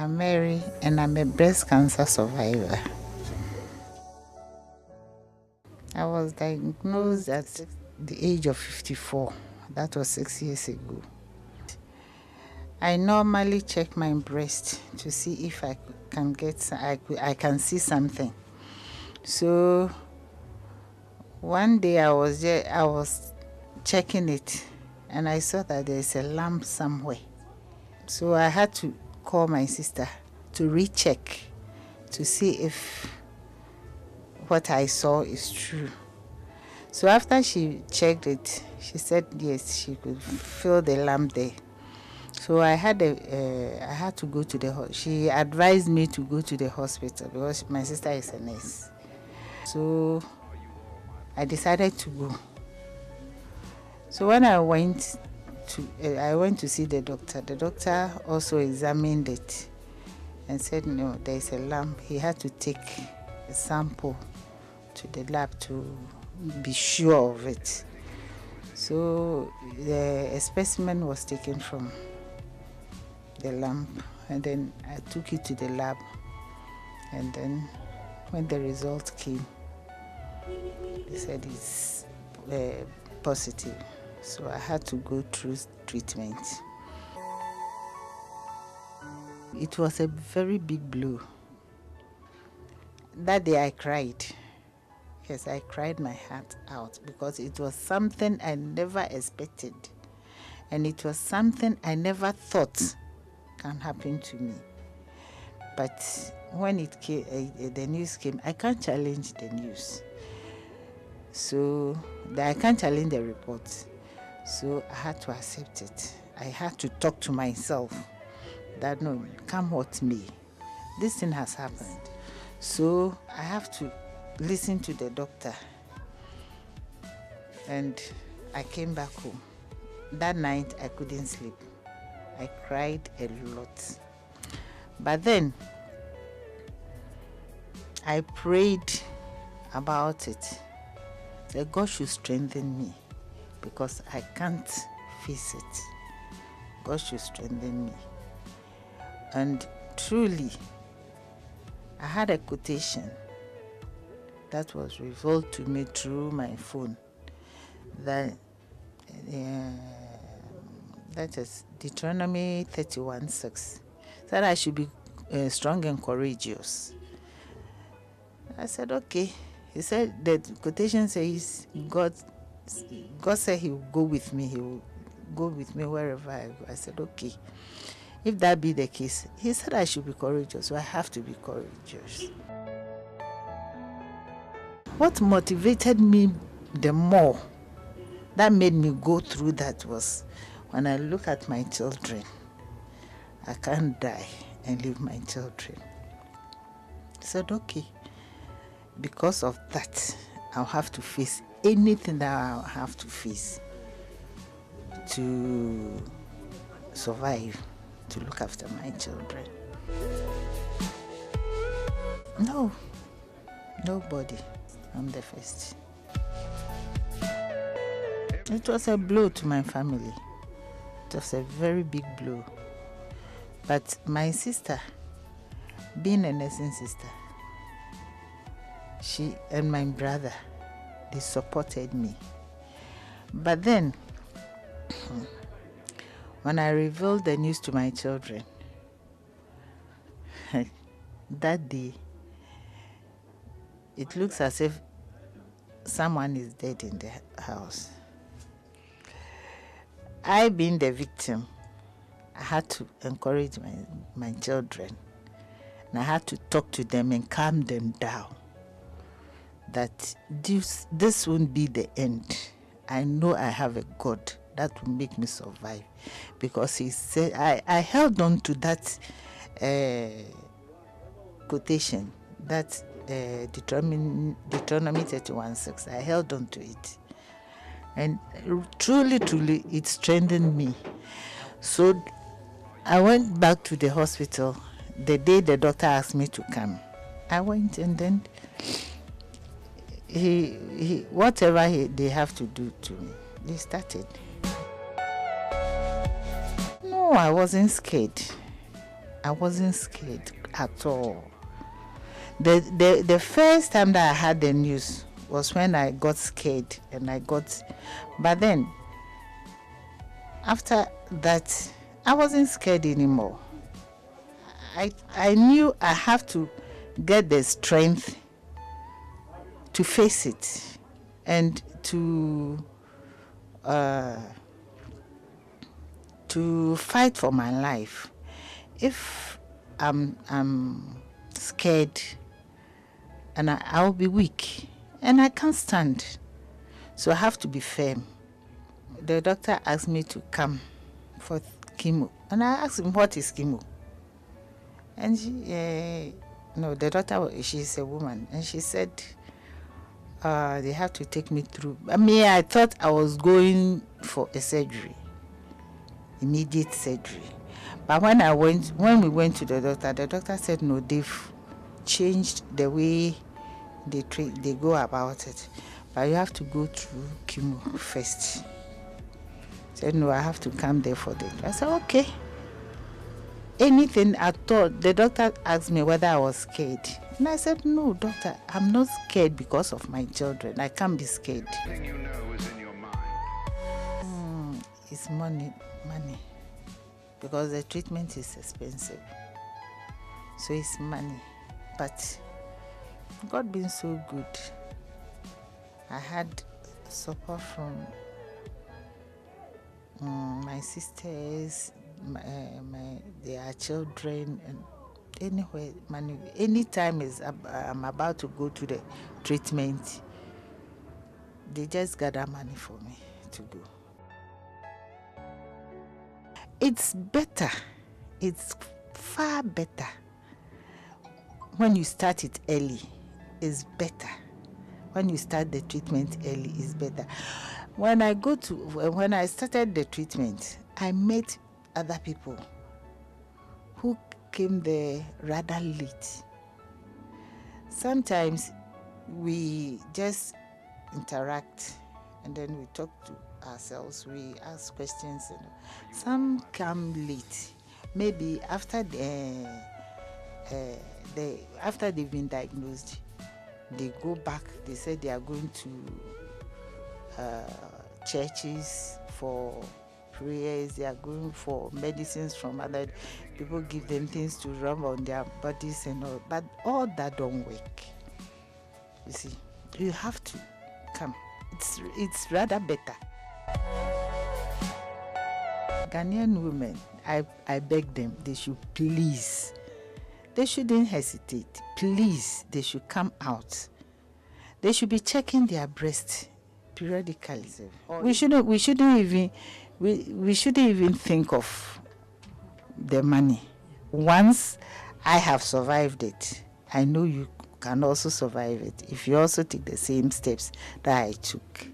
I'm Mary, and I'm a breast cancer survivor. I was diagnosed at the age of 54. That was 6 years ago. I normally check my breast to see if I can see something. So one day I was checking it, and I saw that there's a lump somewhere. So I had to call my sister to recheck to see if what I saw is true. So after she checked it, she said yes, she could feel the lump there. So I had to go to the hospital. She advised me to go to the hospital because my sister is a nurse. So I decided to go. So when I went to see the doctor also examined it and said no, there is a lump. He had to take a sample to the lab to be sure of it. So a specimen was taken from the lump, and then I took it to the lab, and then when the result came, they said it's positive. So I had to go through treatment. It was a very big blow. That day I cried. Yes, I cried my heart out because it was something I never expected. And it was something I never thought can happen to me. But when it came, the news came, I can't challenge the news. So I can't challenge the report. So I had to accept it. I had to talk to myself that no, come what may, this thing has happened. So I have to listen to the doctor. And I came back home. That night I couldn't sleep. I cried a lot. But then I prayed about it. That God should strengthen me because I can't face it. God should strengthen me. And truly, I had a quotation that was revealed to me through my phone. That is Deuteronomy 31:6. That I should be strong and courageous. I said, okay. He said, the quotation says, God said he will go with me. He will go with me wherever I go. I said, okay. If that be the case, he said I should be courageous, so I have to be courageous. What motivated me the more, that made me go through that, was when I look at my children. I can't die and leave my children. I said, okay. Because of that, I'll have to face anything that I'll have to face to survive, to look after my children. No, nobody. I'm the first. It was a blow to my family. It was a very big blow. But my sister, being a nursing sister, she and my brother, they supported me. But then, when I revealed the news to my children, that day, it looks as if someone is dead in the house. I, being the victim, I had to encourage my children. And I had to talk to them and calm them down. That this won't be the end. I know I have a God that will make me survive. Because he said, I held on to that quotation, that Deuteronomy 31:6. I held on to it. And truly, it strengthened me. So I went back to the hospital the day the doctor asked me to come. I went, and then whatever they have to do to me, they started. No, I wasn't scared. I wasn't scared at all. The first time that I had the news was when I got scared, but then after that I wasn't scared anymore. I knew I have to get the strength to face it and to fight for my life. If I'm scared, and I'll be weak and I can't stand, so I have to be firm. The doctor asked me to come for chemo, and I asked him, what is chemo? And the doctor, she's a woman, and she said they have to take me through. I thought I was going for a surgery, immediate surgery. But when we went to the doctor said no, they've changed the way they go about it, but you have to go through chemo first. Said no, I have to come there for that. I said okay. Anything at all. The doctor asked me whether I was scared, and I said no, doctor, I'm not scared because of my children. I can't be scared. Everything you know is in your mind. It's money, because the treatment is expensive, so it's money. But God being so good, I had support from my sisters, their children, and anywhere, money. Anytime I'm about to go to the treatment, they just gather money for me to go. It's better. It's far better. When you start it early, it's better. When you start the treatment early, it's better. When I started the treatment, I met other people who came there rather late. Sometimes we just interact and then we talk to ourselves, we ask questions. Some come late, maybe after after they've been diagnosed, they go back. They said they are going to churches for prayers. They are going for medicines from other people, give them things to rub on their bodies and all. But all that don't work. You see, you have to come. It's rather better. Ghanaian women, I beg them, they should please. They shouldn't hesitate. Please, they should come out. They should be checking their breast periodically. We shouldn't even think of the money. Once I have survived it, I know you can also survive it if you also take the same steps that I took.